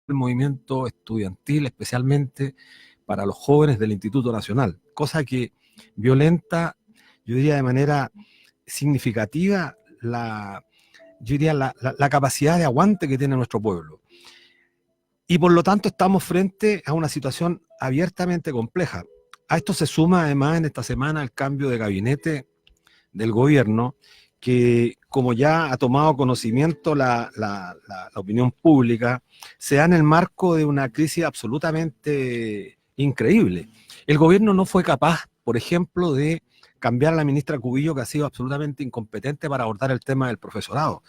el movimiento estudiantil, especialmente para los jóvenes del Instituto Nacional, cosa que violenta, yo diría de manera significativa, la capacidad de aguante que tiene nuestro pueblo. Y por lo tanto estamos frente a una situación abiertamente compleja. A esto se suma además en esta semana el cambio de gabinete del gobierno, que como ya ha tomado conocimiento la opinión pública, se da en el marco de una crisis absolutamente increíble. El gobierno no fue capaz, por ejemplo, de cambiar a la ministra Cubillo, que ha sido absolutamente incompetente para abordar el tema del profesorado.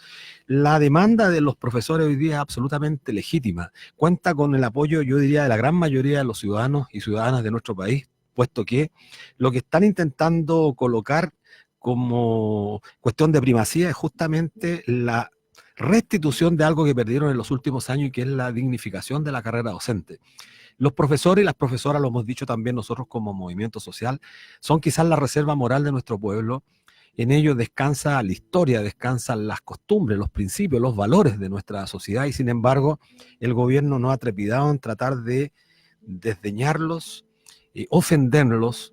La demanda de los profesores hoy día es absolutamente legítima. Cuenta con el apoyo, yo diría, de la gran mayoría de los ciudadanos y ciudadanas de nuestro país, puesto que lo que están intentando colocar como cuestión de primacía es justamente la restitución de algo que perdieron en los últimos años y que es la dignificación de la carrera docente. Los profesores y las profesoras, lo hemos dicho también nosotros como movimiento social, son quizás la reserva moral de nuestro pueblo. En ellos descansa la historia, descansan las costumbres, los principios, los valores de nuestra sociedad y sin embargo el gobierno no ha trepidado en tratar de desdeñarlos, ofenderlos,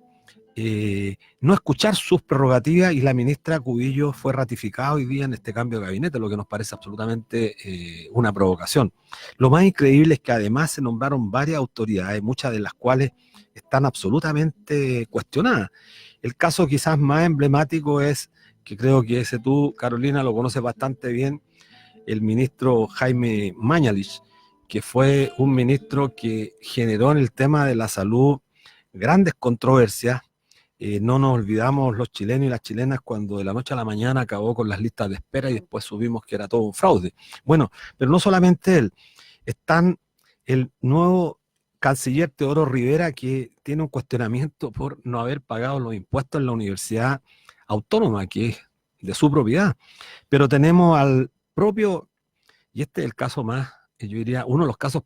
no escuchar sus prerrogativas y la ministra Cubillo fue ratificada hoy día en este cambio de gabinete, lo que nos parece absolutamente una provocación. Lo más increíble es que además se nombraron varias autoridades, muchas de las cuales están absolutamente cuestionadas. El caso quizás más emblemático es, que creo que ese tú, Carolina, lo conoces bastante bien, el ministro Jaime Mañalich, que fue un ministro que generó en el tema de la salud grandes controversias. No nos olvidamos los chilenos y las chilenas cuando de la noche a la mañana acabó con las listas de espera y después subimos que era todo un fraude. Bueno, pero no solamente él, están el nuevo canciller Teodoro Rivera que tiene un cuestionamiento por no haber pagado los impuestos en la universidad autónoma, que es de su propiedad. Pero tenemos al propio, y este es el caso más, yo diría, uno de los casos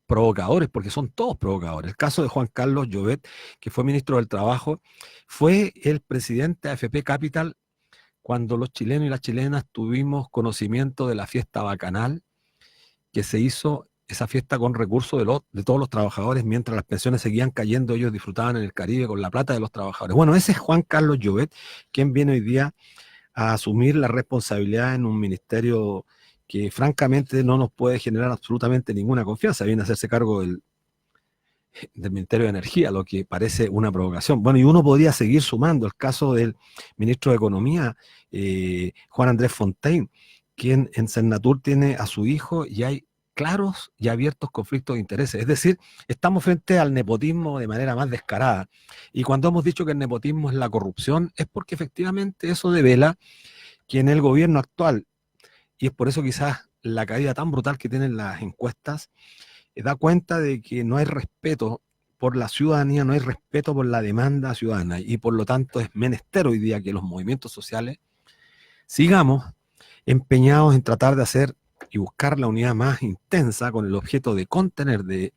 provocadores, porque son todos provocadores. El caso de Juan Carlos Llobet, que fue ministro del Trabajo, fue el presidente de AFP Capital cuando los chilenos y las chilenas tuvimos conocimiento de la fiesta bacanal, que se hizo esa fiesta con recursos de todos los trabajadores, mientras las pensiones seguían cayendo, ellos disfrutaban en el Caribe con la plata de los trabajadores. Bueno, ese es Juan Carlos Llobet, quien viene hoy día a asumir la responsabilidad en un ministerio que francamente no nos puede generar absolutamente ninguna confianza. Viene a hacerse cargo del Ministerio de Energía, lo que parece una provocación. Bueno, y uno podría seguir sumando el caso del ministro de Economía, Juan Andrés Fontaine, quien en Cernatur tiene a su hijo y hay claros y abiertos conflictos de intereses. Es decir, estamos frente al nepotismo de manera más descarada. Y cuando hemos dicho que el nepotismo es la corrupción, es porque efectivamente eso devela que en el gobierno actual, y es por eso quizás la caída tan brutal que tienen las encuestas, da cuenta de que no hay respeto por la ciudadanía, no hay respeto por la demanda ciudadana y por lo tanto es menester hoy día que los movimientos sociales sigamos empeñados en tratar de hacer y buscar la unidad más intensa con el objeto de contener, de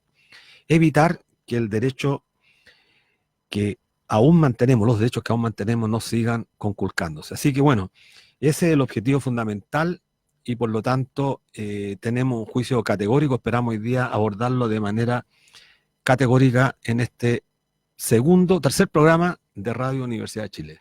evitar que el derecho que aún mantenemos, los derechos que aún mantenemos no sigan conculcándose. Así que bueno, ese es el objetivo fundamental y por lo tanto tenemos un juicio categórico, esperamos hoy día abordarlo de manera categórica en este tercer programa de Radio Universidad de Chile.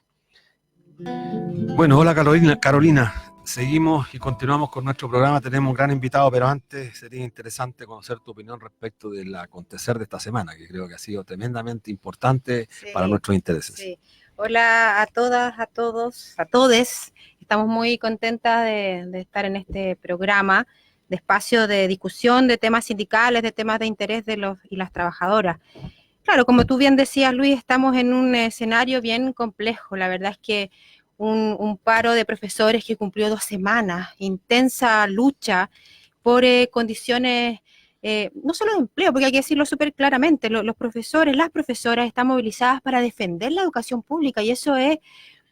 Bueno, hola Carolina, seguimos y continuamos con nuestro programa, tenemos un gran invitado, pero antes sería interesante conocer tu opinión respecto del acontecer de esta semana, que creo que ha sido tremendamente importante para nuestros intereses. Sí. Hola a todas, a todos, a todes. Estamos muy contentas de estar en este programa de espacio de discusión de temas sindicales, de temas de interés de los y las trabajadoras. Claro, como tú bien decías, Luis, estamos en un escenario bien complejo. La verdad es que un paro de profesores que cumplió 2 semanas, intensa lucha por condiciones, no solo de empleo, porque hay que decirlo súper claramente, los profesores, las profesoras están movilizadas para defender la educación pública y eso es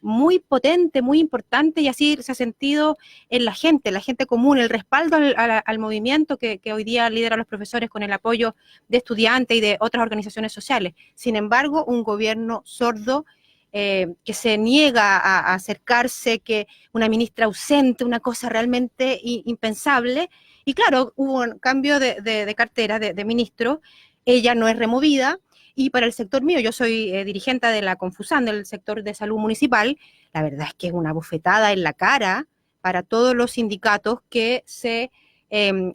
muy potente, muy importante y así se ha sentido en la gente común, el respaldo al movimiento que hoy día lidera a los profesores con el apoyo de estudiantes y de otras organizaciones sociales. Sin embargo, un gobierno sordo que se niega a acercarse, que una ministra ausente, una cosa realmente impensable. Y claro, hubo un cambio de cartera de ministro, ella no es removida, y para el sector mío, yo soy dirigente de la Confusan, del sector de salud municipal, la verdad es que es una bofetada en la cara para todos los sindicatos que se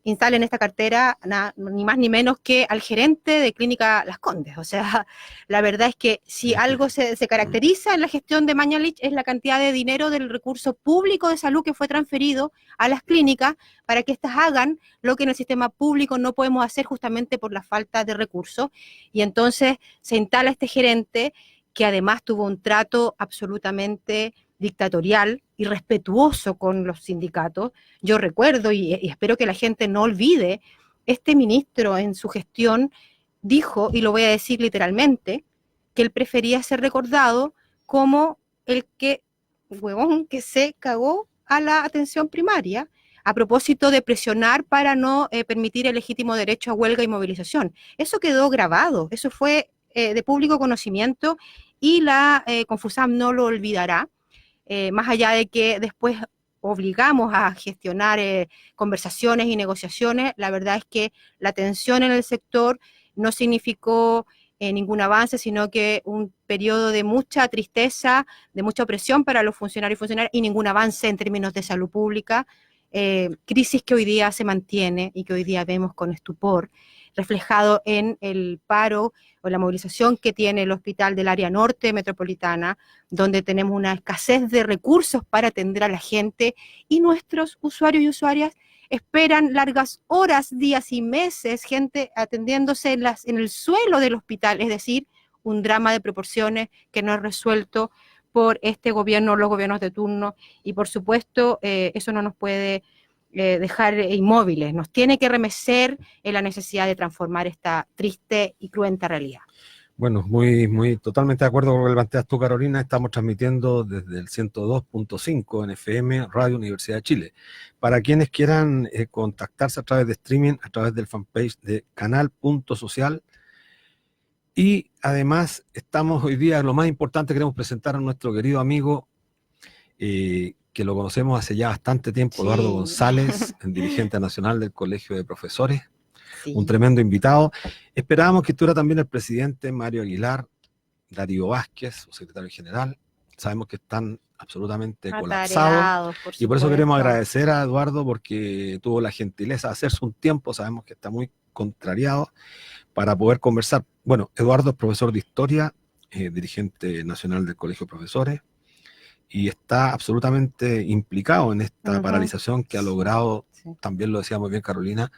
instalen esta cartera, ni más ni menos que al gerente de Clínica Las Condes. O sea, la verdad es que si algo se caracteriza en la gestión de Mañalich es la cantidad de dinero del recurso público de salud que fue transferido a las clínicas para que éstas hagan lo que en el sistema público no podemos hacer justamente por la falta de recursos. Y entonces se instala este gerente que además tuvo un trato absolutamente dictatorial, irrespetuoso con los sindicatos. Yo recuerdo, y espero que la gente no olvide, este ministro en su gestión dijo, y lo voy a decir literalmente, que él prefería ser recordado como el huevón que se cagó a la atención primaria, a propósito de presionar para no permitir el legítimo derecho a huelga y movilización. Eso quedó grabado, eso fue de público conocimiento, y la Confusam no lo olvidará. Más allá de que después obligamos a gestionar conversaciones y negociaciones, la verdad es que la tensión en el sector no significó ningún avance, sino que un periodo de mucha tristeza, de mucha opresión para los funcionarios y funcionarias, y ningún avance en términos de salud pública, crisis que hoy día se mantiene y que hoy día vemos con estupor, reflejado en el paro o la movilización que tiene el hospital del área norte metropolitana, donde tenemos una escasez de recursos para atender a la gente, y nuestros usuarios y usuarias esperan largas horas, días y meses, gente atendiéndose en el suelo del hospital, es decir, un drama de proporciones que no es resuelto por este gobierno o los gobiernos de turno, y por supuesto eso no nos puede dejar inmóviles, nos tiene que remecer en la necesidad de transformar esta triste y cruenta realidad. Bueno, totalmente de acuerdo con lo que planteas tú, Carolina. Estamos transmitiendo desde el 102.5 en FM, Radio Universidad de Chile. Para quienes quieran contactarse a través de streaming, a través del fanpage de canal.social. Y además estamos hoy día, lo más importante, queremos presentar a nuestro querido amigo, que lo conocemos hace ya bastante tiempo, sí. Eduardo González, el dirigente nacional del Colegio de Profesores, sí. Un tremendo invitado. Esperábamos que estuviera también el presidente Mario Aguilar, Darío Vázquez, su secretario general. Sabemos que están absolutamente colapsados, y por eso queremos agradecer a Eduardo porque tuvo la gentileza de hacerse un tiempo, sabemos que está muy contrariado, para poder conversar. Bueno, Eduardo es profesor de Historia, dirigente nacional del Colegio de Profesores, y está absolutamente implicado en esta paralización que ha logrado, también lo decía muy bien Carolina,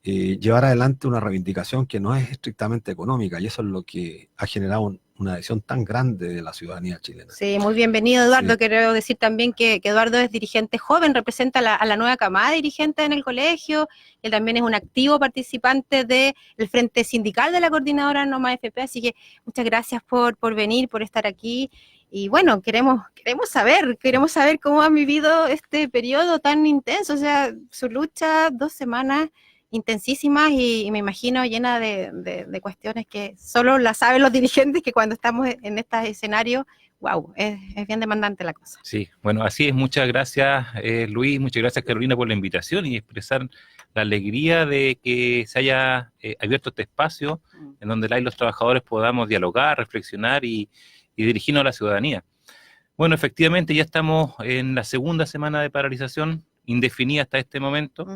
llevar adelante una reivindicación que no es estrictamente económica, y eso es lo que ha generado una adhesión tan grande de la ciudadanía chilena. Sí, muy bienvenido, Eduardo. Sí. Quiero decir también que Eduardo es dirigente joven, representa a la nueva camada de dirigentes en el colegio. Él también es un activo participante del Frente Sindical de la Coordinadora Noma FP, así que muchas gracias por venir, por estar aquí. Y bueno, queremos saber cómo han vivido este periodo tan intenso, o sea, su lucha, 2 semanas intensísimas, y me imagino llena de cuestiones que solo las saben los dirigentes, que cuando estamos en estos escenarios, wow, es bien demandante la cosa. Sí, bueno, así es. Muchas gracias, Luis, muchas gracias, Carolina, por la invitación y expresar la alegría de que se haya abierto este espacio en donde los trabajadores podamos dialogar, reflexionar y dirigirnos a la ciudadanía. Bueno, efectivamente ya estamos en la segunda semana de paralización, indefinida hasta este momento.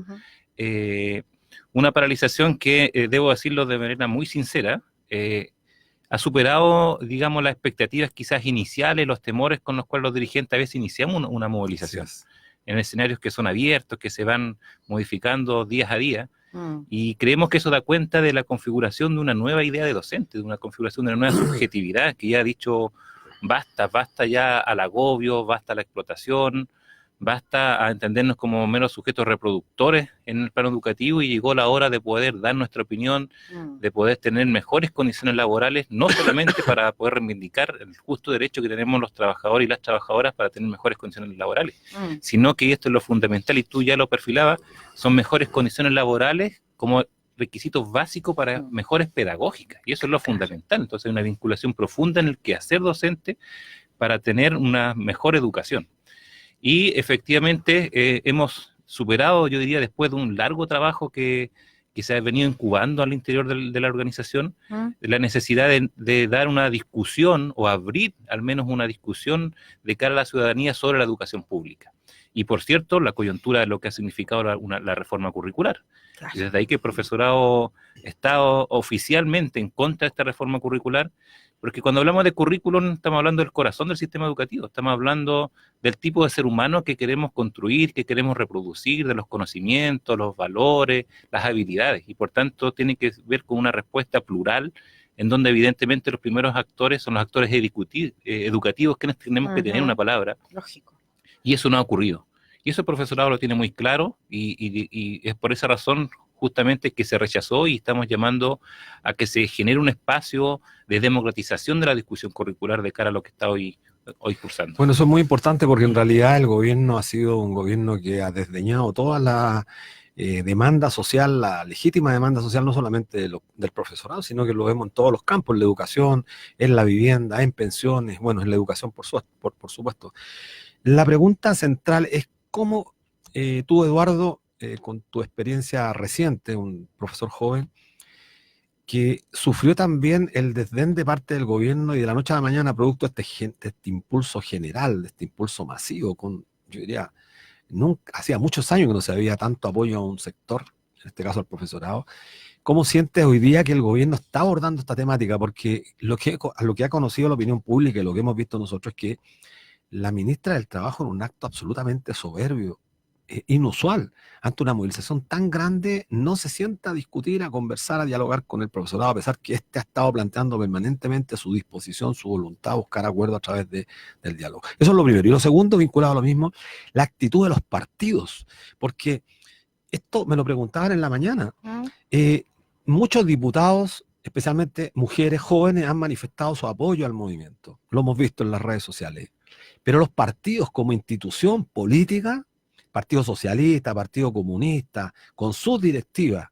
Una paralización que, debo decirlo de manera muy sincera, ha superado, digamos, las expectativas quizás iniciales, los temores con los cuales los dirigentes a veces iniciamos una movilización, en escenarios que son abiertos, que se van modificando día a día, y creemos que eso da cuenta de la configuración de una nueva idea de docente, de una configuración de una nueva subjetividad, que ya ha dicho, basta ya al agobio, basta a la explotación, basta a entendernos como meros sujetos reproductores en el plano educativo, y llegó la hora de poder dar nuestra opinión, de poder tener mejores condiciones laborales, no solamente para poder reivindicar el justo derecho que tenemos los trabajadores y las trabajadoras para tener mejores condiciones laborales, sino que esto es lo fundamental, y tú ya lo perfilabas, son mejores condiciones laborales como requisitos básicos para mejores pedagógicas, y eso es lo fundamental. Entonces hay una vinculación profunda en el quehacer docente para tener una mejor educación. Y efectivamente hemos superado, yo diría, después de un largo trabajo que se ha venido incubando al interior de la organización, la necesidad de dar una discusión o abrir al menos una discusión de cara a la ciudadanía sobre la educación pública. Y por cierto, la coyuntura de lo que ha significado la reforma curricular. Claro. Y desde ahí que el profesorado está oficialmente en contra de esta reforma curricular, porque cuando hablamos de currículum estamos hablando del corazón del sistema educativo, estamos hablando del tipo de ser humano que queremos construir, que queremos reproducir, de los conocimientos, los valores, las habilidades, y por tanto tiene que ver con una respuesta plural, en donde evidentemente los primeros actores son los actores educativos, que tenemos que tener una palabra. Lógico. Y eso no ha ocurrido. Y eso el profesorado lo tiene muy claro, y es por esa razón justamente que se rechazó, y estamos llamando a que se genere un espacio de democratización de la discusión curricular de cara a lo que está hoy cursando. Bueno, eso es muy importante porque en realidad el gobierno ha sido un gobierno que ha desdeñado toda la demanda social, la legítima demanda social, no solamente del profesorado, sino que lo vemos en todos los campos, en la educación, en la vivienda, en pensiones, bueno, en la educación por supuesto. La pregunta central es cómo tú, Eduardo, con tu experiencia reciente, un profesor joven, que sufrió también el desdén de parte del gobierno y de la noche a la mañana, producto de este impulso general, de este impulso masivo, yo diría, hacía muchos años que no se había tanto apoyo a un sector, en este caso al profesorado. ¿Cómo sientes hoy día que el gobierno está abordando esta temática? Porque lo que ha conocido la opinión pública y lo que hemos visto nosotros es que la ministra del Trabajo, en un acto absolutamente soberbio, inusual, ante una movilización tan grande, no se sienta a discutir, a conversar, a dialogar con el profesorado, a pesar que ha estado planteando permanentemente su disposición, su voluntad a buscar acuerdo a través del diálogo. Eso es lo primero. Y lo segundo, vinculado a lo mismo, la actitud de los partidos, porque esto me lo preguntaban en la mañana. Muchos diputados, especialmente mujeres jóvenes, han manifestado su apoyo al movimiento. Lo hemos visto en las redes sociales. Pero los partidos como institución política, Partido Socialista, Partido Comunista, con sus directivas,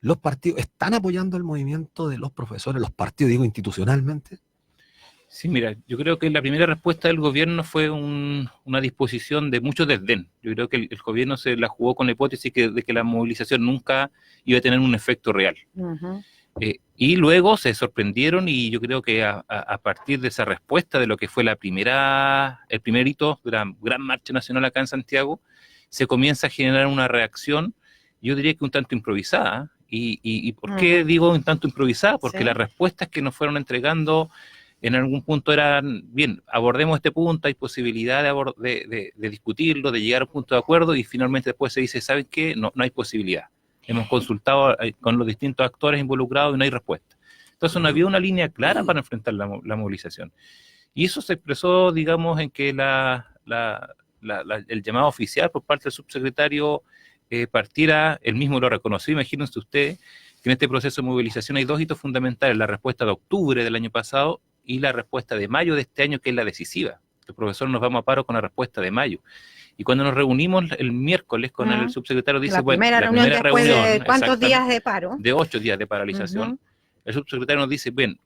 los partidos están apoyando el movimiento de los profesores, los partidos, digo, institucionalmente. Sí, mira, yo creo que la primera respuesta del gobierno fue una disposición de mucho desdén. Yo creo que el gobierno se la jugó con la hipótesis de que la movilización nunca iba a tener un efecto real. Y luego se sorprendieron, y yo creo que a partir de esa respuesta de lo que fue el primer hito de la gran marcha nacional acá en Santiago, se comienza a generar una reacción, yo diría que un tanto improvisada. ¿Y por qué digo un tanto improvisada? Porque las respuestas que nos fueron entregando en algún punto eran, bien, abordemos este punto, hay posibilidad de discutirlo, de llegar a un punto de acuerdo, y finalmente después se dice, ¿saben qué? No hay posibilidad. Hemos consultado con los distintos actores involucrados y no hay respuesta. Entonces no había una línea clara para enfrentar la movilización. Y eso se expresó, digamos, en que el llamado oficial por parte del subsecretario partiera, él mismo lo reconoció. Imagínense ustedes que en este proceso de movilización hay dos hitos fundamentales: la respuesta de octubre del año pasado y la respuesta de mayo de este año, que es la decisiva. Los profesores nos vamos a paro con la respuesta de mayo. Y cuando nos reunimos el miércoles con el subsecretario, dice, la primera reunión después de ¿cuántos días de paro? De 8 días de paralización. El subsecretario nos dice, bien,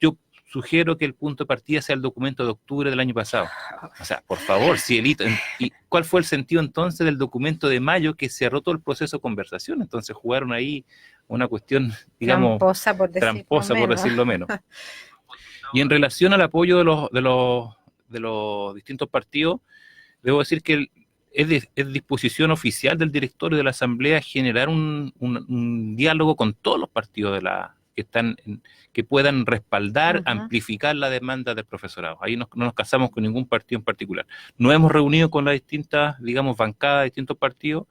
yo sugiero que el punto de partida sea el documento de octubre del año pasado. O sea, por favor, si el hito... ¿Y cuál fue el sentido entonces del documento de mayo que cerró todo el proceso de conversación? Entonces jugaron ahí una cuestión, digamos, tramposa, por decirlo menos. Y en relación al apoyo de los distintos partidos, debo decir que es disposición oficial del directorio de la Asamblea generar un diálogo con todos los partidos que puedan respaldar, amplificar la demanda del profesorado. Ahí no nos casamos con ningún partido en particular. Nos hemos reunido con las distintas, digamos, bancadas de distintos partidos.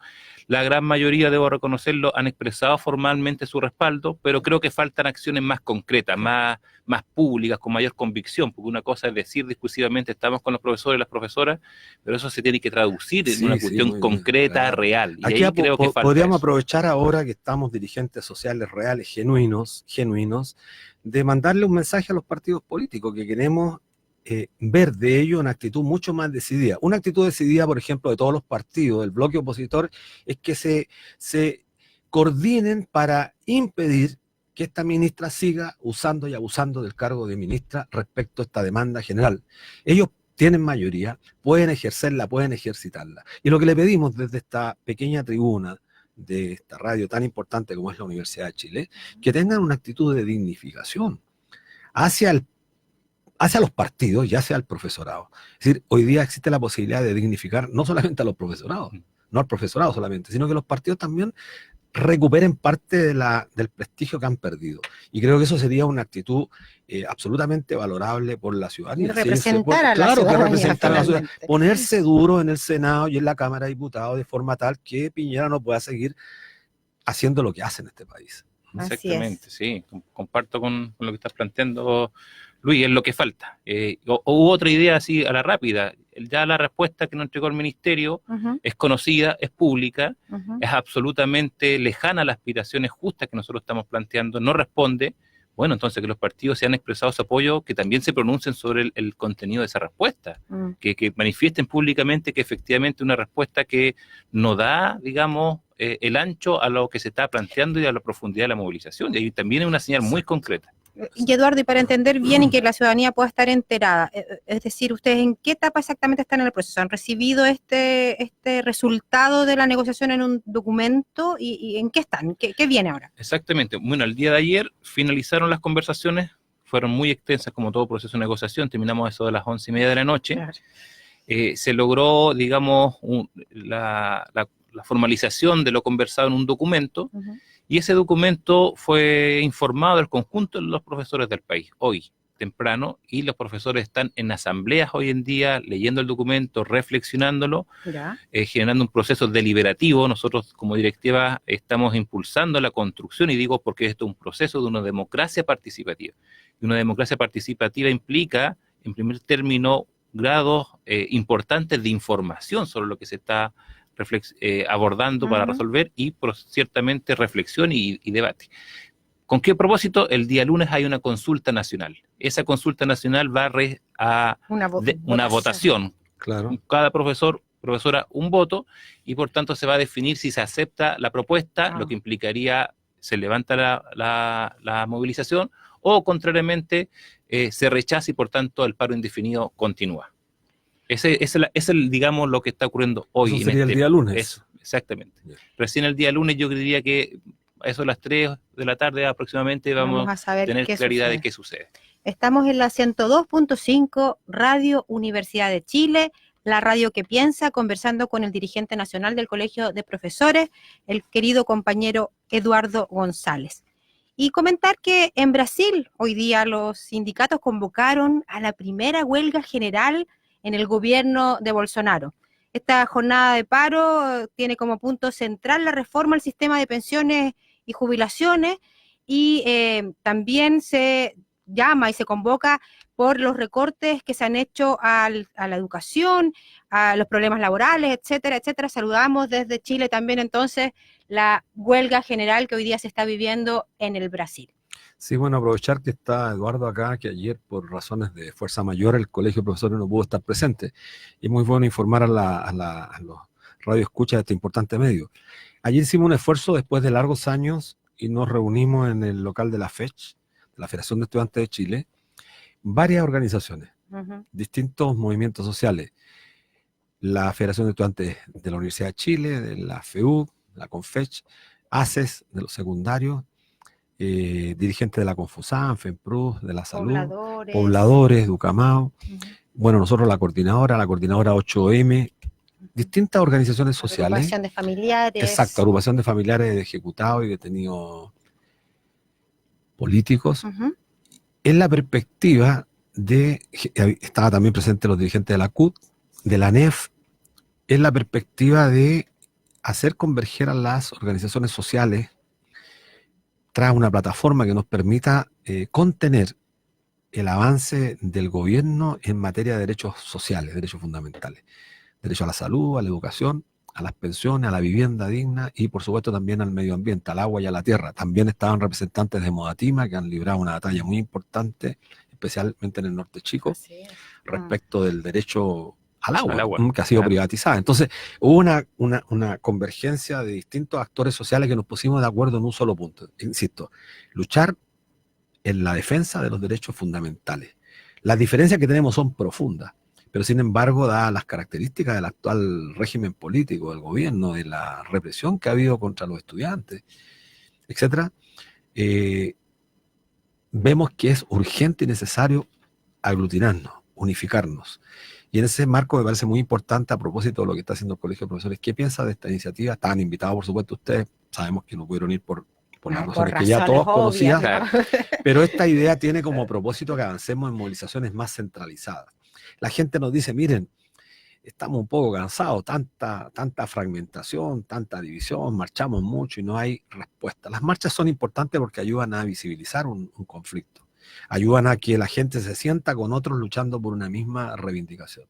La gran mayoría, debo reconocerlo, han expresado formalmente su respaldo, pero creo que faltan acciones más concretas, más públicas, con mayor convicción, porque una cosa es decir discursivamente estamos con los profesores y las profesoras, pero eso se tiene que traducir en una cuestión concreta, claro, real. Y aquí ahí creo que falta podríamos eso. Aprovechar ahora que estamos dirigentes sociales reales, genuinos, de mandarle un mensaje a los partidos políticos que queremos ver de ello una actitud mucho más decidida. Una actitud decidida, por ejemplo, de todos los partidos, del bloque opositor, es que se coordinen para impedir que esta ministra siga usando y abusando del cargo de ministra respecto a esta demanda general. Ellos tienen mayoría, pueden ejercerla, pueden ejercitarla. Y lo que le pedimos desde esta pequeña tribuna de esta radio tan importante como es la Universidad de Chile, que tengan una actitud de dignificación hacia los partidos y hacia el profesorado. Es decir, hoy día existe la posibilidad de dignificar no solamente a los profesorados, no al profesorado solamente, sino que los partidos también recuperen parte del prestigio que han perdido. Y creo que eso sería una actitud absolutamente valorable por la ciudadanía. Y representar a la claro, ciudadanía, que representar a la ciudadanía. finalmente. Ponerse duro en el Senado y en la Cámara de Diputados de forma tal que Piñera no pueda seguir haciendo lo que hace en este país. Así Exactamente, sí, comparto con lo que estás planteando, Luis, es lo que falta. O otra idea así a la rápida, ya la respuesta que nos entregó el Ministerio es conocida, es pública, es absolutamente lejana a las aspiraciones justas que nosotros estamos planteando, no responde. Bueno, entonces que los partidos se han expresado su apoyo, que también se pronuncien sobre el contenido de esa respuesta, que manifiesten públicamente que efectivamente una respuesta que no da, digamos, el ancho a lo que se está planteando y a la profundidad de la movilización. Y ahí también es una señal muy concreta. Y Eduardo, y para entender bien y que la ciudadanía pueda estar enterada, es decir, ¿ustedes en qué etapa exactamente están en el proceso? ¿Han recibido este resultado de la negociación en un documento? ¿Y en qué están? ¿Qué viene ahora? Exactamente. Bueno, el día de ayer finalizaron las conversaciones, fueron muy extensas como todo proceso de negociación, terminamos eso de las 11:30 de la noche. Claro. Se logró, digamos, la formalización de lo conversado en un documento, y ese documento fue informado al conjunto de los profesores del país, hoy, temprano, y los profesores están en asambleas hoy en día, leyendo el documento, reflexionándolo, generando un proceso deliberativo. Nosotros como directiva estamos impulsando la construcción, y digo porque esto es un proceso de una democracia participativa. Y una democracia participativa implica, en primer término, grados importantes de información sobre lo que se está abordando para resolver, y ciertamente reflexión y debate. ¿Con qué propósito? El día lunes hay una consulta nacional. Esa consulta nacional va a una votación. Claro. Cada profesora un voto, y por tanto se va a definir si se acepta la propuesta, lo que implicaría se levanta la movilización, o contrariamente se rechaza y por tanto el paro indefinido continúa. Ese es digamos, lo que está ocurriendo hoy. Eso sería el día lunes. Eso, exactamente. Yeah. Recién el día lunes yo diría que a eso a las 3 de la tarde aproximadamente vamos a tener claridad de qué sucede. Estamos en la 102.5 Radio Universidad de Chile, la radio que piensa, conversando con el dirigente nacional del Colegio de Profesores, el querido compañero Eduardo González. Y comentar que en Brasil hoy día los sindicatos convocaron a la primera huelga general en el gobierno de Bolsonaro. Esta jornada de paro tiene como punto central la reforma al sistema de pensiones y jubilaciones, y también se llama y se convoca por los recortes que se han hecho a la educación, a los problemas laborales, etcétera, etcétera. Saludamos desde Chile también entonces la huelga general que hoy día se está viviendo en el Brasil. Sí, bueno, aprovechar que está Eduardo acá, que ayer por razones de fuerza mayor el Colegio de Profesores no pudo estar presente. Y es muy bueno informar a los radioescuchas de este importante medio. Ayer hicimos un esfuerzo después de largos años y nos reunimos en el local de la FECH, de la Federación de Estudiantes de Chile, varias organizaciones, distintos movimientos sociales. La Federación de Estudiantes de la Universidad de Chile, de la FEU, la CONFECH, ACES de los secundarios, dirigentes de la Confusam, FEMPRUS, de la Salud, pobladores, Ducamao, bueno, nosotros la coordinadora 8M, distintas organizaciones sociales. Agrupación de familiares. Exacto, agrupación de familiares de ejecutados y detenidos políticos. En la perspectiva estaba también presente los dirigentes de la CUT, de la NEF, en la perspectiva de hacer converger a las organizaciones sociales tras una plataforma que nos permita contener el avance del gobierno en materia de derechos sociales, derechos fundamentales. Derecho a la salud, a la educación, a las pensiones, a la vivienda digna y por supuesto también al medio ambiente, al agua y a la tierra. También estaban representantes de Modatima que han librado una batalla muy importante, especialmente en el Norte Chico, respecto del derecho al agua, Al agua, que ha sido claro. privatizada. Entonces, hubo una convergencia de distintos actores sociales que nos pusimos de acuerdo en un solo punto. Insisto, luchar en la defensa de los derechos fundamentales. Las diferencias que tenemos son profundas, pero sin embargo, dadas las características del actual régimen político del gobierno, de la represión que ha habido contra los estudiantes, etcétera, eh, vemos que es urgente y necesario aglutinarnos, unificarnos. Y en ese marco me parece muy importante, a propósito de lo que está haciendo el Colegio de Profesores, ¿qué piensa de esta iniciativa? Estaban invitados, por supuesto, ustedes, sabemos que no pudieron ir por las razones que ya todos conocían, Claro. pero esta idea tiene como propósito que avancemos en movilizaciones más centralizadas. La gente nos dice, miren, estamos un poco cansados, tanta fragmentación, tanta división, marchamos mucho y no hay respuesta. Las marchas son importantes porque ayudan a visibilizar un conflicto, ayudan a que la gente se sienta con otros luchando por una misma reivindicación.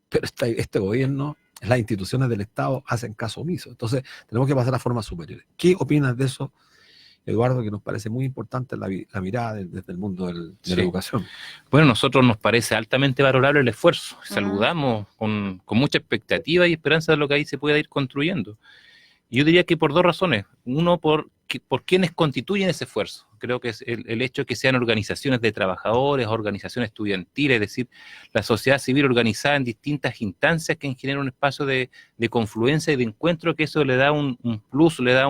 Pero este gobierno, las instituciones del Estado hacen caso omiso. Entonces tenemos que pasar a formas superiores. ¿Qué opinas de eso, Eduardo, que nos parece muy importante la mirada desde el mundo de Sí. la educación? Bueno, a nosotros nos parece altamente valorable el esfuerzo. Saludamos con mucha expectativa y esperanza de lo que ahí se pueda ir construyendo. Yo diría que por dos razones. Uno, por quienes constituyen ese esfuerzo. Creo que es el hecho de que sean organizaciones de trabajadores, organizaciones estudiantiles, es decir, la sociedad civil organizada en distintas instancias que generan un espacio de confluencia y de encuentro, que eso le da un plus, le da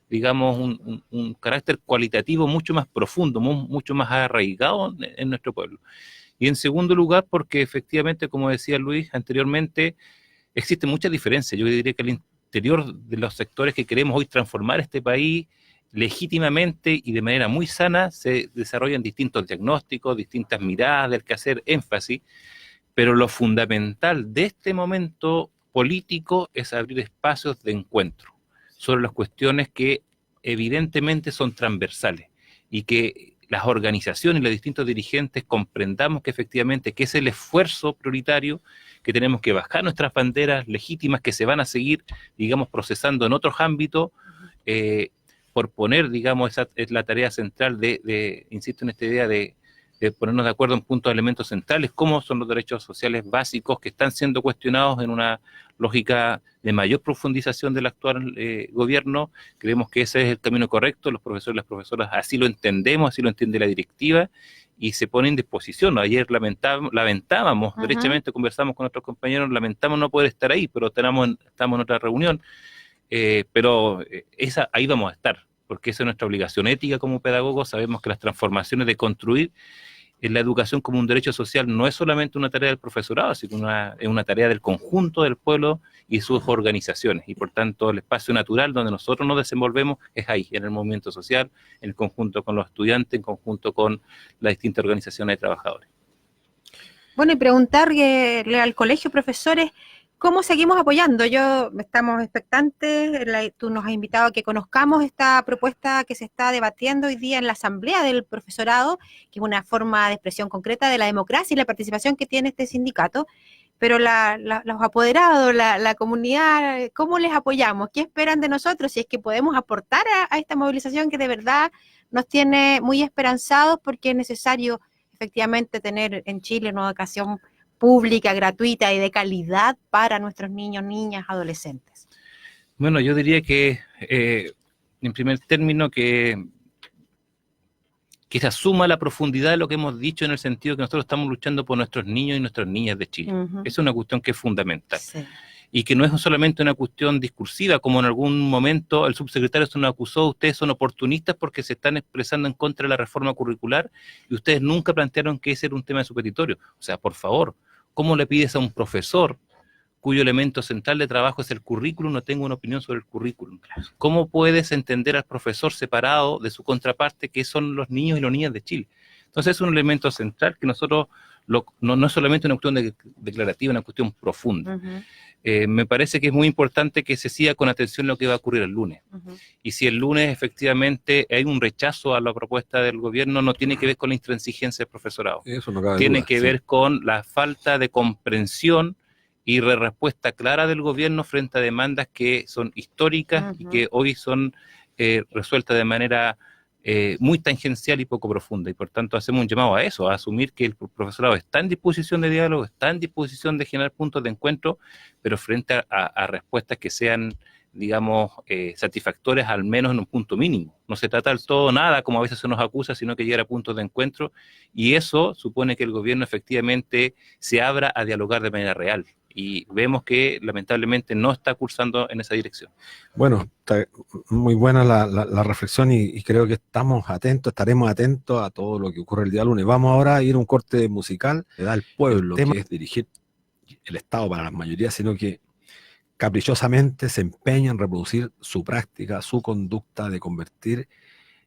digamos, un carácter cualitativo mucho más profundo, mucho más arraigado en nuestro pueblo. Y en segundo lugar, porque efectivamente, como decía Luis anteriormente, existen muchas diferencias. Yo diría que al interior de los sectores que queremos hoy transformar este país legítimamente y de manera muy sana, se desarrollan distintos diagnósticos, distintas miradas del que hacer énfasis, pero lo fundamental de este momento político es abrir espacios de encuentro sobre las cuestiones que evidentemente son transversales y que las organizaciones y los distintos dirigentes comprendamos que efectivamente que es el esfuerzo prioritario, que tenemos que bajar nuestras banderas legítimas que se van a seguir, digamos, procesando en otros ámbitos, por poner, digamos, esa es la tarea central insisto en esta idea de ponernos de acuerdo en puntos de elementos centrales, como son los derechos sociales básicos que están siendo cuestionados en una lógica de mayor profundización del actual gobierno. Creemos que ese es el camino correcto, los profesores y las profesoras así lo entendemos, así lo entiende la directiva, y se pone en disposición. Ayer lamentábamos derechamente, conversamos con nuestros compañeros, lamentamos no poder estar ahí, pero estamos en otra reunión, pero ahí vamos a estar, porque esa es nuestra obligación ética como pedagogos. Sabemos que las transformaciones de construir en la educación como un derecho social no es solamente una tarea del profesorado, sino es una tarea del conjunto del pueblo y sus organizaciones, y por tanto el espacio natural donde nosotros nos desenvolvemos es ahí, en el movimiento social, en conjunto con los estudiantes, en conjunto con las distintas organizaciones de trabajadores. Bueno, y preguntarle al colegio, profesores, ¿cómo seguimos apoyando? Estamos expectantes, tú nos has invitado a que conozcamos esta propuesta que se está debatiendo hoy día en la Asamblea del Profesorado, que es una forma de expresión concreta de la democracia y la participación que tiene este sindicato, pero los apoderados, la comunidad, ¿cómo les apoyamos? ¿Qué esperan de nosotros? Si es que podemos aportar a esta movilización que de verdad nos tiene muy esperanzados, porque es necesario efectivamente tener en Chile una educación pública, gratuita y de calidad para nuestros niños, niñas, adolescentes. Bueno, yo diría que, en primer término, que se asuma la profundidad de lo que hemos dicho, en el sentido que nosotros estamos luchando por nuestros niños y nuestras niñas de Chile. Esa es una cuestión que es fundamental. Sí. Y que no es solamente una cuestión discursiva, como en algún momento el subsecretario se nos acusó: ustedes son oportunistas porque se están expresando en contra de la reforma curricular y ustedes nunca plantearon que ese era un tema superitorio. O sea, por favor, ¿cómo le pides a un profesor cuyo elemento central de trabajo es el currículum, no tengo una opinión sobre el currículum? ¿Cómo puedes entender al profesor separado de su contraparte, que son los niños y las niñas de Chile? Entonces es un elemento central que nosotros, no es solamente una cuestión declarativa, una cuestión profunda. Me parece que es muy importante que se siga con atención lo que va a ocurrir el lunes. Y si el lunes efectivamente hay un rechazo a la propuesta del gobierno, no tiene que ver con la intransigencia del profesorado. Eso no cabe tiene duda, que ver con la falta de comprensión y respuesta clara del gobierno frente a demandas que son históricas y que hoy son resueltas de manera muy tangencial y poco profunda, y por tanto hacemos un llamado a eso, a asumir que el profesorado está en disposición de diálogo, está en disposición de generar puntos de encuentro, pero frente a respuestas que sean, digamos, satisfactorias al menos en un punto mínimo. No se trata del todo nada, como a veces se nos acusa, sino que llegar a puntos de encuentro, y eso supone que el gobierno efectivamente se abra a dialogar de manera real. Y vemos que lamentablemente no está cursando en esa dirección. Bueno, está muy buena la reflexión y creo que estaremos atentos a todo lo que ocurre el día lunes. Vamos ahora a ir a un corte musical. Le da al pueblo, que es dirigir el Estado para la mayoría, sino que caprichosamente se empeña en reproducir su práctica, su conducta de convertir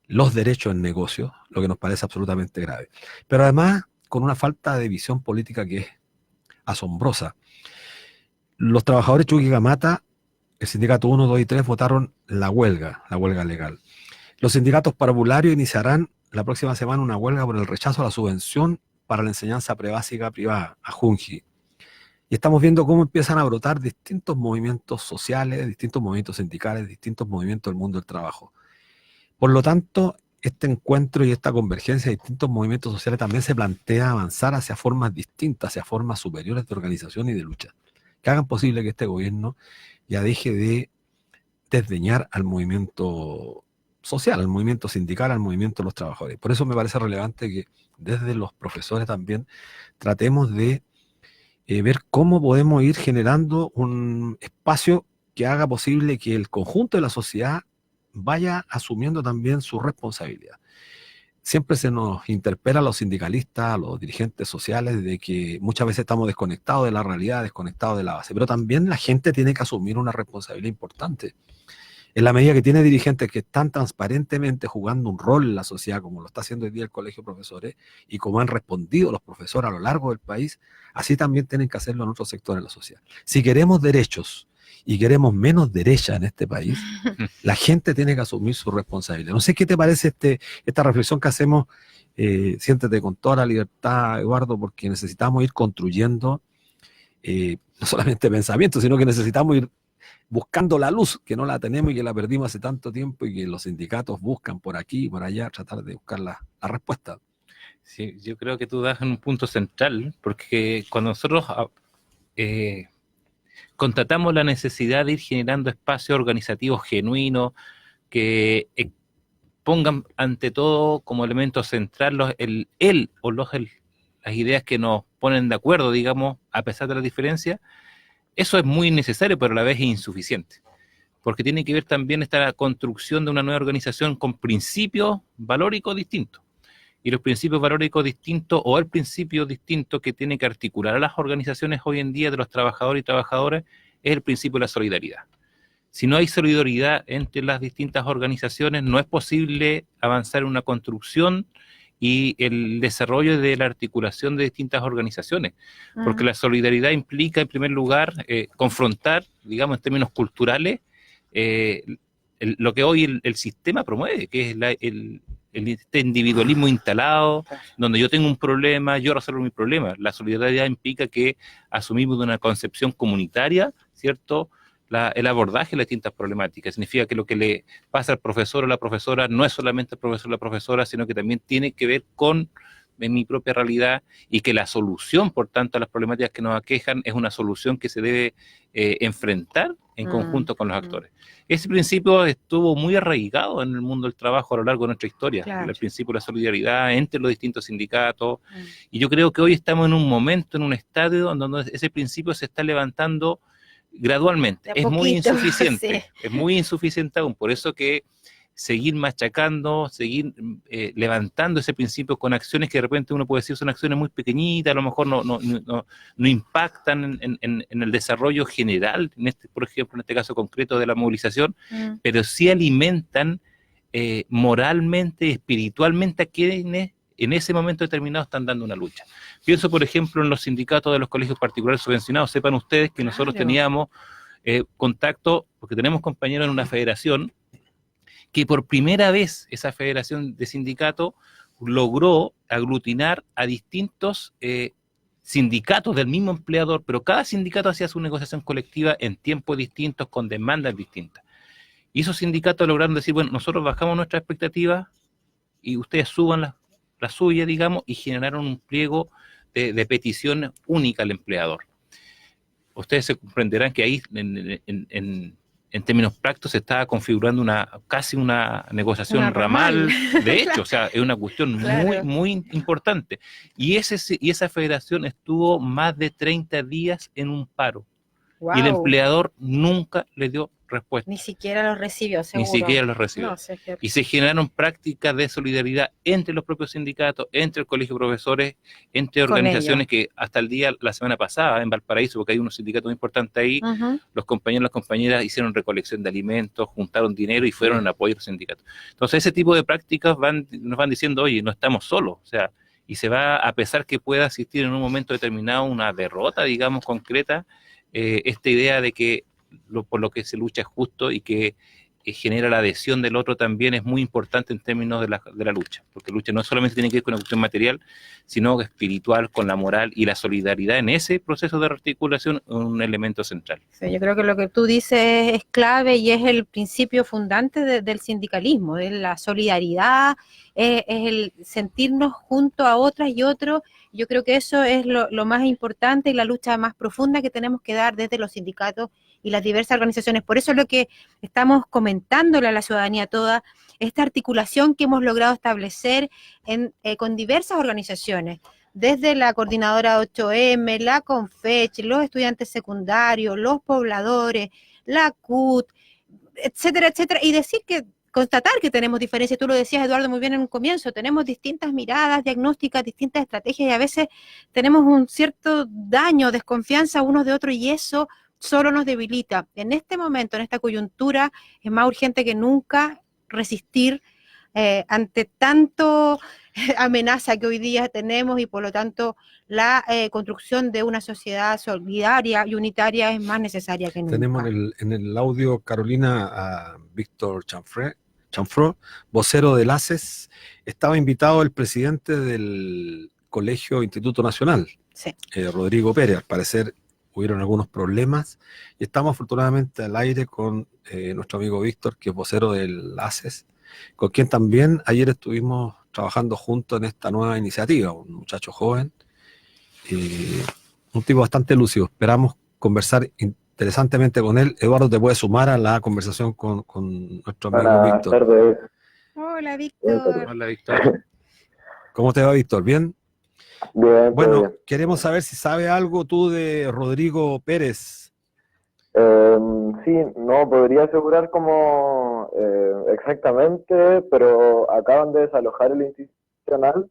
los derechos en negocios, lo que nos parece absolutamente grave. Pero además con una falta de visión política que es asombrosa. Los trabajadores Chuquicamata, el sindicato 1, 2 y 3 votaron la huelga legal. Los sindicatos parvularios iniciarán la próxima semana una huelga por el rechazo a la subvención para la enseñanza prebásica privada, a Junji. Y estamos viendo cómo empiezan a brotar distintos movimientos sociales, distintos movimientos sindicales, distintos movimientos del mundo del trabajo. Por lo tanto, este encuentro y esta convergencia de distintos movimientos sociales también se plantea avanzar hacia formas distintas, hacia formas superiores de organización y de lucha, que hagan posible que este gobierno ya deje de desdeñar al movimiento social, al movimiento sindical, al movimiento de los trabajadores. Por eso me parece relevante que desde los profesores también tratemos de ver cómo podemos ir generando un espacio que haga posible que el conjunto de la sociedad vaya asumiendo también su responsabilidad. Siempre se nos interpela a los sindicalistas, a los dirigentes sociales, de que muchas veces estamos desconectados de la realidad, desconectados de la base, pero también la gente tiene que asumir una responsabilidad importante. En la medida que tiene dirigentes que están transparentemente jugando un rol en la sociedad, como lo está haciendo hoy día el Colegio de Profesores, y como han respondido los profesores a lo largo del país, así también tienen que hacerlo en otros sectores de la sociedad. Si queremos derechos y queremos menos derecha en este país, la gente tiene que asumir su responsabilidad. No sé qué te parece esta reflexión que hacemos. Siéntete con toda la libertad, Eduardo, porque necesitamos ir construyendo no solamente pensamientos, sino que necesitamos ir buscando la luz, que no la tenemos y que la perdimos hace tanto tiempo, y que los sindicatos buscan por aquí y por allá tratar de buscar la respuesta. Sí, yo creo que tú das en un punto central, porque cuando nosotros constatamos la necesidad de ir generando espacios organizativos genuinos que pongan ante todo como elemento central las ideas que nos ponen de acuerdo, digamos, a pesar de las diferencias. Eso es muy necesario, pero a la vez es insuficiente, porque tiene que ver también esta construcción de una nueva organización con principios valóricos distintos. Y los principios valóricos distintos, o el principio distinto que tiene que articular a las organizaciones hoy en día de los trabajadores y trabajadoras, es el principio de la solidaridad. Si no hay solidaridad entre las distintas organizaciones, no es posible avanzar en una construcción y el desarrollo de la articulación de distintas organizaciones, porque la solidaridad implica, en primer lugar, confrontar, digamos, en términos culturales, lo que hoy el sistema promueve, que es este individualismo instalado, donde yo tengo un problema, yo resuelvo mi problema. La solidaridad implica que asumimos de una concepción comunitaria, ¿cierto?, el abordaje de las distintas problemáticas. Significa que lo que le pasa al profesor o la profesora no es solamente al profesor o la profesora, sino que también tiene que ver con mi propia realidad, y que la solución, por tanto, a las problemáticas que nos aquejan es una solución que se debe enfrentar en conjunto con los actores. Ese principio estuvo muy arraigado en el mundo del trabajo a lo largo de nuestra historia, claro. El principio de la solidaridad entre los distintos sindicatos, y yo creo que hoy estamos en un momento, en un estadio en donde ese principio se está levantando gradualmente. Es muy insuficiente, sí. Es muy insuficiente aún, por eso que seguir machacando, seguir levantando ese principio con acciones que de repente uno puede decir son acciones muy pequeñitas, a lo mejor no impactan en el desarrollo general, por ejemplo, en este caso concreto de la movilización, pero sí alimentan moralmente, espiritualmente a quienes en ese momento determinado están dando una lucha. Pienso, por ejemplo, en los sindicatos de los colegios particulares subvencionados. Sepan ustedes que nosotros teníamos contacto, porque tenemos compañeros en una federación, que por primera vez esa federación de sindicatos logró aglutinar a distintos sindicatos del mismo empleador, pero cada sindicato hacía su negociación colectiva en tiempos distintos, con demandas distintas. Y esos sindicatos lograron decir, bueno, nosotros bajamos nuestras expectativas, y ustedes suban la suya, digamos, y generaron un pliego de petición única al empleador. Ustedes se comprenderán que ahí, en términos prácticos, se está configurando casi una negociación Una ramal, ramal. de hecho, o sea, es una cuestión Claro. muy importante. Y esa federación estuvo más de 30 días en un paro, y el Wow. empleador nunca le dio respuesta. Ni siquiera los recibió, Ni seguro. siquiera los recibió. No, sé qué- Y se generaron prácticas de solidaridad entre los propios sindicatos, entre el colegio de profesores, entre Con organizaciones ellos. que hasta el día, la semana pasada, en Valparaíso, porque hay unos sindicatos muy importantes ahí, Ujú. los compañeros y las compañeras hicieron recolección de alimentos, juntaron dinero y fueron en apoyo a los sindicatos. Entonces, ese tipo de prácticas nos van diciendo, oye, no estamos solos, o sea, y se va, a pesar que pueda existir en un momento determinado una derrota, digamos, concreta, esta idea de que por lo que se lucha es justo y que genera la adhesión del otro también es muy importante en términos de la lucha, porque la lucha no solamente tiene que ver con la cuestión material, sino espiritual, con la moral, y la solidaridad en ese proceso de articulación es un elemento central. Sí, yo creo que lo que tú dices es clave y es el principio fundante del sindicalismo, es la solidaridad, es el sentirnos junto a otras y otros. Yo creo que eso es lo más importante y la lucha más profunda que tenemos que dar desde los sindicatos y las diversas organizaciones. Por eso es lo que estamos comentándole a la ciudadanía toda, esta articulación que hemos logrado establecer con diversas organizaciones, desde la coordinadora 8M, la CONFECH, los estudiantes secundarios, los pobladores, la CUT, etcétera, etcétera, y constatar que tenemos diferencias. Tú lo decías, Eduardo, muy bien en un comienzo, tenemos distintas miradas diagnósticas, distintas estrategias, y a veces tenemos un cierto daño, desconfianza unos de otros, y eso solo nos debilita. En este momento, en esta coyuntura, es más urgente que nunca resistir ante tanto amenaza que hoy día tenemos, y por lo tanto la construcción de una sociedad solidaria y unitaria es más necesaria que nunca. Tenemos en el audio, Carolina, a Víctor Chanfró, vocero del ACES. Estaba invitado el presidente del Colegio Instituto Nacional, Sí. Rodrigo Pérez. Al parecer hubieron algunos problemas y estamos afortunadamente al aire con nuestro amigo Víctor, que es vocero del ACES, con quien también ayer estuvimos trabajando juntos en esta nueva iniciativa. Un muchacho joven, un tipo bastante lúcido. Esperamos conversar interesantemente con él. Eduardo, te puedes sumar a la conversación con nuestro amigo Buenas Víctor. tardes. Hola, Víctor. Hola, Víctor. ¿Cómo te va, Víctor? ¿Bien? Bien, Bueno, todo bien. queremos saber si sabe algo tú de Rodrigo Pérez. Sí, no podría asegurar como exactamente, pero acaban de desalojar el institucional.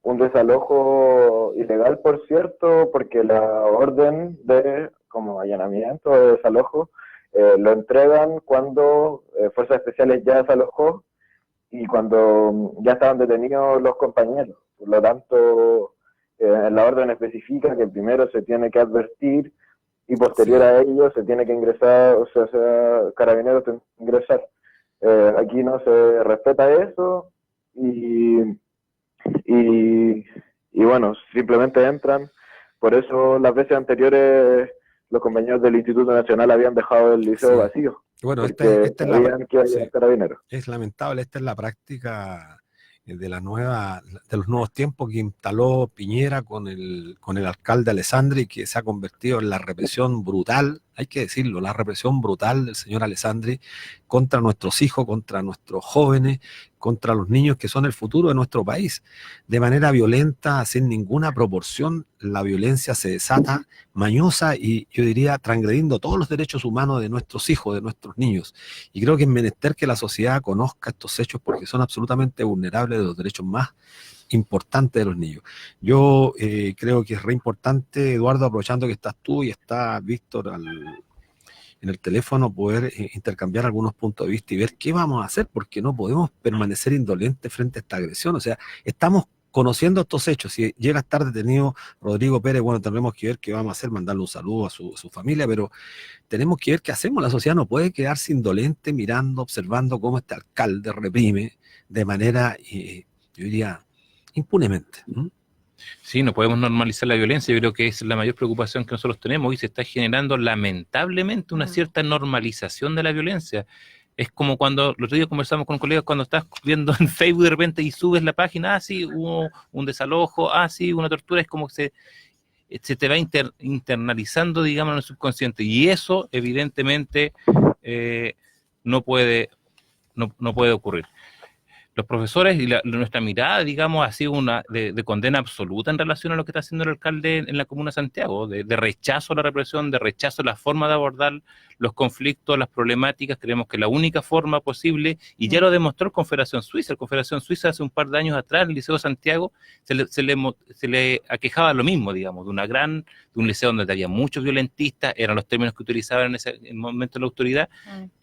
Un desalojo ilegal, por cierto, porque la orden de como allanamiento de desalojo lo entregan cuando Fuerzas Especiales ya desalojó y cuando ya estaban detenidos los compañeros. Por lo tanto, en la orden especifica que primero se tiene que advertir y posterior a ello se tiene que ingresar, o sea Carabineros tiene que ingresar. Aquí no se respeta eso y bueno, simplemente entran. Por eso las veces anteriores los compañeros del Instituto Nacional habían dejado el liceo vacío. Bueno, porque esta sabían que iba a llegar Carabineros. es lamentable, esta es la práctica de los nuevos tiempos que instaló Piñera con el alcalde Alessandri, que se ha convertido en la represión brutal, hay que decirlo, la represión brutal del señor Alessandri contra nuestros hijos, contra nuestros jóvenes, contra los niños que son el futuro de nuestro país. De manera violenta, sin ninguna proporción, la violencia se desata, mañosa y yo diría transgrediendo todos los derechos humanos de nuestros hijos, de nuestros niños. Y creo que es menester que la sociedad conozca estos hechos porque son absolutamente vulnerables de los derechos más importantes de los niños. Yo creo que es re importante, Eduardo, aprovechando que estás tú y está Víctor en el teléfono, poder intercambiar algunos puntos de vista y ver qué vamos a hacer, porque no podemos permanecer indolentes frente a esta agresión. O sea, estamos conociendo estos hechos. Si llega a estar detenido Rodrigo Pérez, bueno, tendremos que ver qué vamos a hacer, mandarle un saludo a su familia, pero tenemos que ver qué hacemos. La sociedad no puede quedarse indolente mirando, observando cómo este alcalde reprime de manera, yo diría, impunemente. Sí, no podemos normalizar la violencia. Yo creo que esa es la mayor preocupación que nosotros tenemos y se está generando lamentablemente una cierta normalización de la violencia. Es como cuando los otro día conversamos con colegas, cuando estás viendo en Facebook de repente y subes la página, sí, hubo un desalojo, sí, una tortura, es como que se te va internalizando, digamos, en el subconsciente, y eso evidentemente no puede ocurrir. Los profesores y nuestra mirada, digamos, ha sido una de condena absoluta en relación a lo que está haciendo el alcalde en la Comuna de Santiago, de rechazo a la represión, de rechazo a la forma de abordar los conflictos, las problemáticas. Creemos que la única forma posible, y ya lo demostró la Confederación Suiza. La Confederación Suiza hace un par de años atrás, en el Liceo de Santiago, se le aquejaba lo mismo, digamos, de un liceo donde había muchos violentistas, eran los términos que utilizaban en ese momento la autoridad,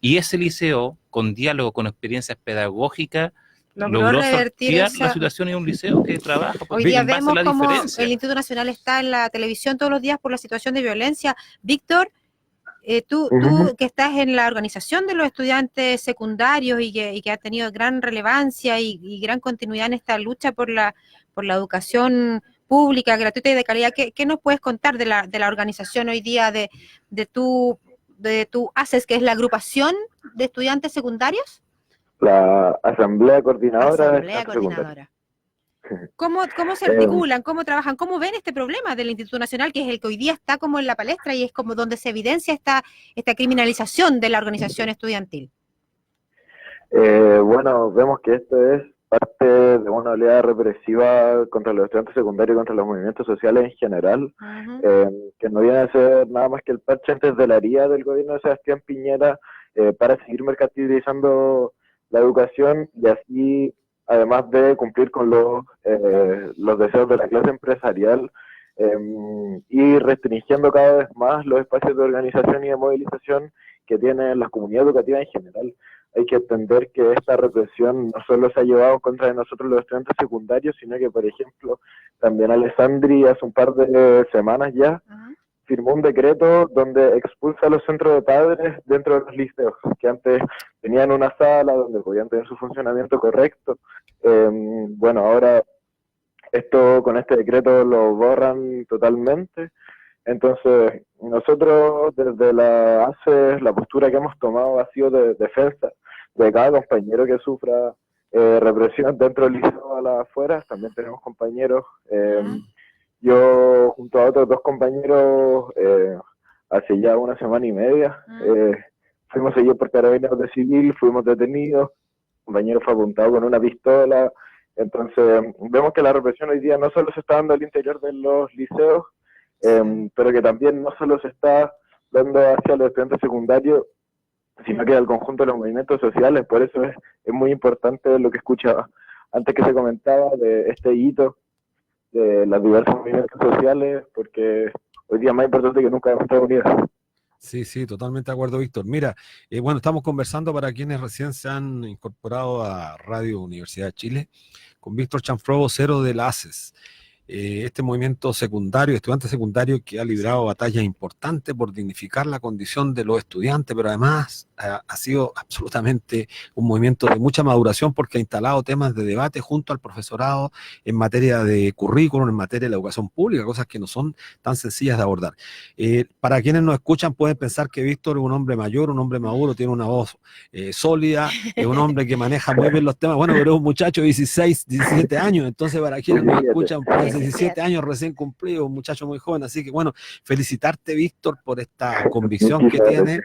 y ese liceo, con diálogo, con experiencias pedagógicas, logró sortear la situación en un liceo que trabaja. Hoy día vemos cómo el Instituto Nacional está en la televisión todos los días por la situación de violencia. Víctor, tú que estás en la organización de los estudiantes secundarios y que ha tenido gran relevancia y gran continuidad en esta lucha por la educación pública, gratuita y de calidad, ¿qué nos puedes contar de la organización hoy día de tu ACES, que es la agrupación de estudiantes secundarios? La Asamblea Coordinadora. ¿Cómo se articulan? ¿Cómo trabajan? ¿Cómo ven este problema del Instituto Nacional, que es el que hoy día está como en la palestra y es como donde se evidencia esta criminalización de la organización estudiantil? Bueno, vemos que esto es parte de una oleada represiva contra los estudiantes secundarios y contra los movimientos sociales en general, que no viene a ser nada más que el parche antes de la herida del gobierno de Sebastián Piñera para seguir mercantilizando la educación y así, además de cumplir con los deseos de la clase empresarial, y restringiendo cada vez más los espacios de organización y de movilización que tienen las comunidades educativas en general. Hay que entender que esta represión no solo se ha llevado en contra de nosotros los estudiantes secundarios, sino que, por ejemplo, también Alessandri hace un par de semanas ya firmó un decreto donde expulsa a los centros de padres dentro de los liceos, que antes tenían una sala donde podían tener su funcionamiento correcto. Bueno, ahora con este decreto lo borran totalmente. Entonces, nosotros desde la ACES, la postura que hemos tomado ha sido de defensa de cada compañero que sufra represión dentro del liceo a las afueras. También tenemos compañeros, yo junto a otros 2 compañeros, hace ya una semana y media, fuimos seguidos por carabineros de civil, fuimos detenidos, un compañero fue apuntado con una pistola. Entonces, vemos que la represión hoy día no solo se está dando al interior de los liceos, pero que también no solo se está dando hacia los estudiantes secundarios, sino que al conjunto de los movimientos sociales. Por eso es muy importante lo que escuchaba antes, que se comentaba de este hito de los diversos movimientos sociales, porque hoy día es más importante que nunca estar unidos. Sí, totalmente de acuerdo, Víctor. Mira, bueno, estamos conversando, para quienes recién se han incorporado a Radio Universidad de Chile, con Víctor Chanfro, vocero de la ACES. Este movimiento secundario, estudiante secundario, que ha librado batallas importantes por dignificar la condición de los estudiantes, pero además ha sido absolutamente un movimiento de mucha maduración, porque ha instalado temas de debate junto al profesorado en materia de currículum, en materia de la educación pública, cosas que no son tan sencillas de abordar. Para quienes nos escuchan, pueden pensar que Víctor es un hombre mayor, un hombre maduro, tiene una voz sólida, es un hombre que maneja muy bien los temas. Bueno, pero es un muchacho de 16, 17 años, entonces para quienes nos escuchan, pues 17 años recién cumplido, un muchacho muy joven. Así que bueno, felicitarte, Víctor, por esta convicción que tiene,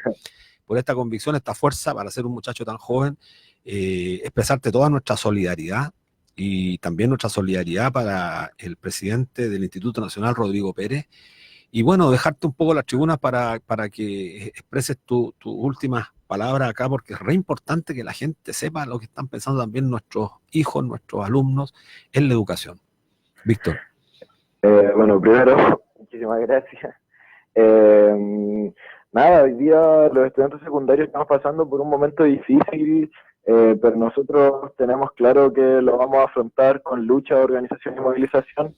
por esta convicción, esta fuerza para ser un muchacho tan joven, expresarte toda nuestra solidaridad y también nuestra solidaridad para el presidente del Instituto Nacional, Rodrigo Pérez, y bueno, dejarte un poco las tribunas para que expreses tus últimas palabras acá, porque es re importante que la gente sepa lo que están pensando también nuestros hijos, nuestros alumnos en la educación. Víctor. Bueno, primero, muchísimas gracias. Nada, hoy día los estudiantes secundarios estamos pasando por un momento difícil, pero nosotros tenemos claro que lo vamos a afrontar con lucha, organización y movilización,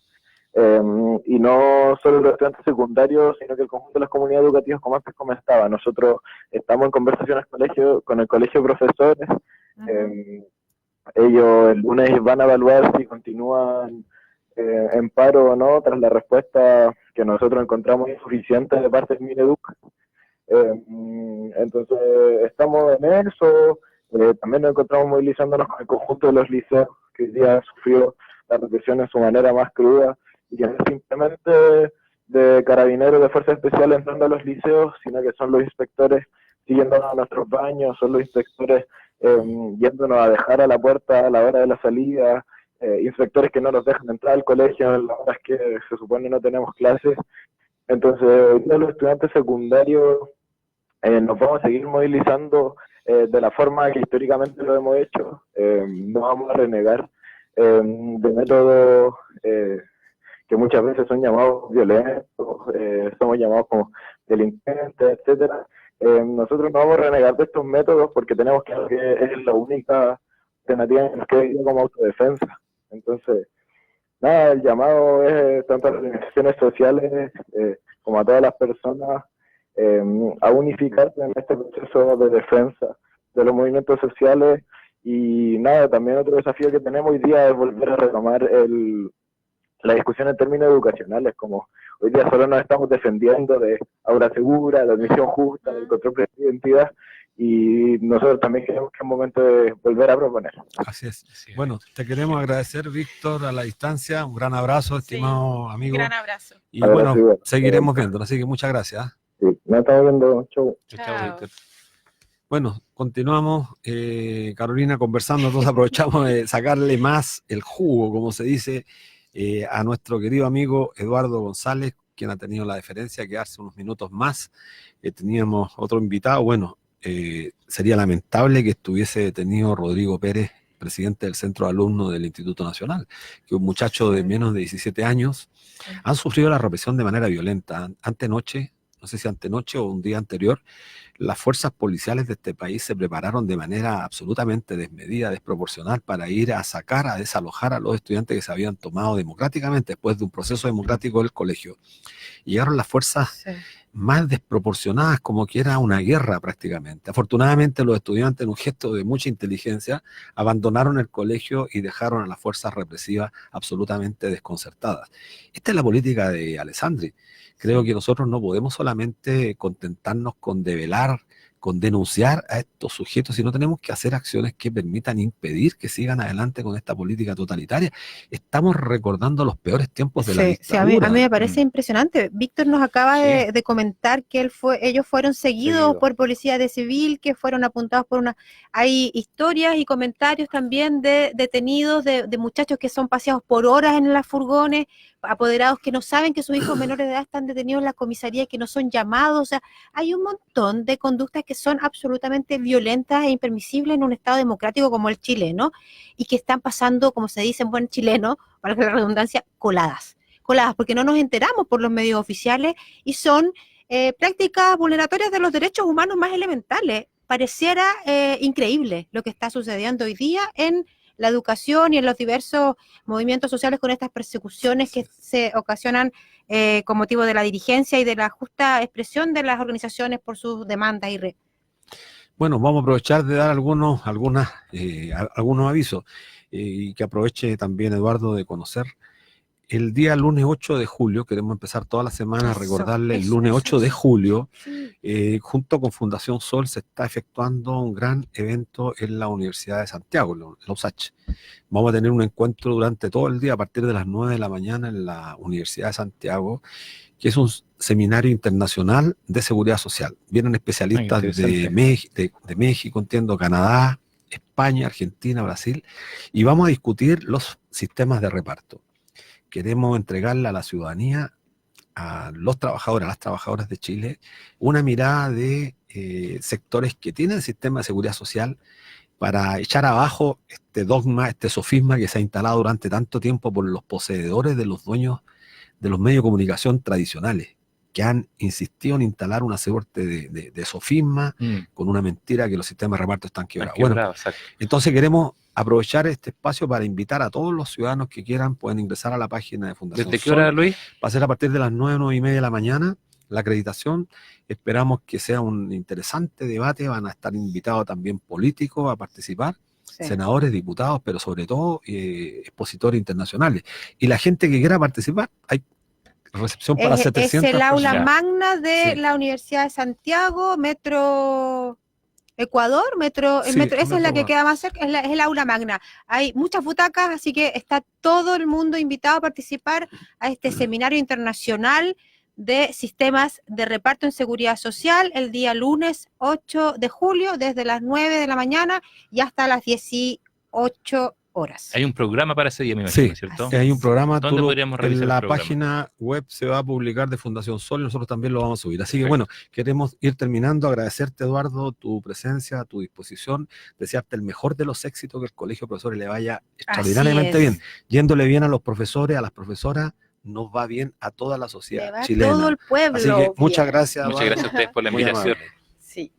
y no solo los estudiantes secundarios, sino que el conjunto de las comunidades educativas, como antes comentaba. Nosotros estamos en conversaciones con el colegio de profesores. Ellos el lunes van a evaluar si continúan en paro o no, tras la respuesta que nosotros encontramos insuficiente de parte del Mineduc. Entonces, estamos en eso. También nos encontramos movilizándonos con el conjunto de los liceos que hoy día han sufrido la represión en su manera más cruda, y que no es simplemente de carabineros de fuerzas especiales entrando a los liceos, sino que son los inspectores siguiéndonos a nuestros baños, son los inspectores yéndonos a dejar a la puerta a la hora de la salida, inspectores que no nos dejan entrar al colegio en las horas que se supone no tenemos clases. Entonces, hoy día los estudiantes secundarios nos vamos a seguir movilizando de la forma que históricamente lo hemos hecho. No vamos a renegar de métodos que muchas veces son llamados violentos, somos llamados como delincuentes, etcétera. Nosotros no vamos a renegar de estos métodos porque tenemos que es la única alternativa que nos queda hoy día como autodefensa. Entonces, nada, el llamado es tanto a las organizaciones sociales como a todas las personas a unificarse en este proceso de defensa de los movimientos sociales. Y nada, también otro desafío que tenemos hoy día es volver a retomar la discusión en términos educacionales, como hoy día solo nos estamos defendiendo de aula segura, de admisión justa, del control de identidad, y nosotros también creemos que es momento de volver a proponer. Así es. Bueno, te queremos agradecer, Víctor, a la distancia. Un gran abrazo, estimado amigo. Un gran abrazo. Y bueno, seguiremos viendo. Así que muchas gracias. Sí, nos estamos viendo. Chau. Chao, Víctor. Bueno, continuamos, Carolina, conversando. Entonces aprovechamos de sacarle más el jugo, como se dice, a nuestro querido amigo Eduardo González, quien ha tenido la deferencia de quedarse unos minutos más. Teníamos otro invitado. Bueno, sería lamentable que estuviese detenido Rodrigo Pérez, presidente del Centro de Alumnos del Instituto Nacional, que un muchacho de menos de 17 años han sufrido la represión de manera violenta. Antenoche, no sé si antenoche o un día anterior, las fuerzas policiales de este país se prepararon de manera absolutamente desmedida, desproporcional, para ir a sacar, a desalojar a los estudiantes que se habían tomado democráticamente después de un proceso democrático del colegio. Y llegaron las fuerzas más desproporcionadas, como que era una guerra prácticamente. Afortunadamente los estudiantes, en un gesto de mucha inteligencia, abandonaron el colegio y dejaron a las fuerzas represivas absolutamente desconcertadas. Esta es la política de Alessandri. Creo que nosotros no podemos solamente contentarnos con develar, con denunciar a estos sujetos, sino tenemos que hacer acciones que permitan impedir que sigan adelante con esta política totalitaria. Estamos recordando los peores tiempos de la dictadura. Sí, a mí me parece impresionante. Víctor nos acaba de comentar que ellos fueron seguidos por policía de civil, que fueron apuntados por una... Hay historias y comentarios también de detenidos, de muchachos que son paseados por horas en las furgones, apoderados que no saben que sus hijos menores de edad están detenidos en la comisaría, que no son llamados. O sea, hay un montón de conductas que son absolutamente violentas e impermisibles en un estado democrático como el chileno, y que están pasando, como se dice en buen chileno, para la redundancia, coladas, porque no nos enteramos por los medios oficiales, y son prácticas vulneratorias de los derechos humanos más elementales. Pareciera increíble lo que está sucediendo hoy día en la educación y en los diversos movimientos sociales, con estas persecuciones que se ocasionan con motivo de la dirigencia y de la justa expresión de las organizaciones por sus demandas y Bueno, vamos a aprovechar de dar algunos avisos, y que aproveche también Eduardo de conocer. El día lunes 8 de julio, queremos empezar toda la semana a recordarle, el lunes 8 de julio, junto con Fundación Sol, se está efectuando un gran evento en la Universidad de Santiago, la USACH. Vamos a tener un encuentro durante todo el día a partir de las 9 de la mañana en la Universidad de Santiago, que es un seminario internacional de seguridad social. Vienen especialistas de México, entiendo, Canadá, España, Argentina, Brasil, y vamos a discutir los sistemas de reparto. Queremos entregarle a la ciudadanía, a los trabajadores, a las trabajadoras de Chile, una mirada de sectores que tienen sistema de seguridad social, para echar abajo este dogma, este sofisma que se ha instalado durante tanto tiempo por los poseedores de los dueños de los medios de comunicación tradicionales, que han insistido en instalar una suerte de sofisma con una mentira, que los sistemas de reparto están quebrados. Bueno, entonces queremos aprovechar este espacio para invitar a todos los ciudadanos que quieran, pueden ingresar a la página de Fundación ¿Desde qué hora, Luis? Va a ser a partir de las 9:30 de la mañana, la acreditación. Esperamos que sea un interesante debate, van a estar invitados también políticos a participar, senadores, diputados, pero sobre todo expositores internacionales. Y la gente que quiera participar, hay recepción para Es 700 el aula personas. magna de Sí. la Universidad de Santiago, Metro Ecuador, Sí, esa es la Metro que Ecuador. queda más cerca, es el aula magna. Hay muchas butacas, así que está todo el mundo invitado a participar a este seminario internacional de sistemas de reparto en seguridad social el día lunes 8 de julio, desde las 9 de la mañana y hasta las 18 horas. Hay un programa para ese día, me imagino, Sí, ¿cierto? Así hay un programa, ¿Dónde podríamos revisar en el la programa? página web se va a publicar de Fundación Sol y nosotros también lo vamos a subir. Así que Perfecto. bueno, queremos ir terminando, agradecerte Eduardo, tu presencia, tu disposición, desearte el mejor de los éxitos, que el Colegio de Profesores le vaya extraordinariamente es. bien, yéndole bien a los profesores, a las profesoras, nos va bien a toda la Le sociedad va chilena. todo el pueblo. Así que muchas bien. gracias, Muchas Eduardo. gracias a ustedes por la Muy invitación. amable. Sí.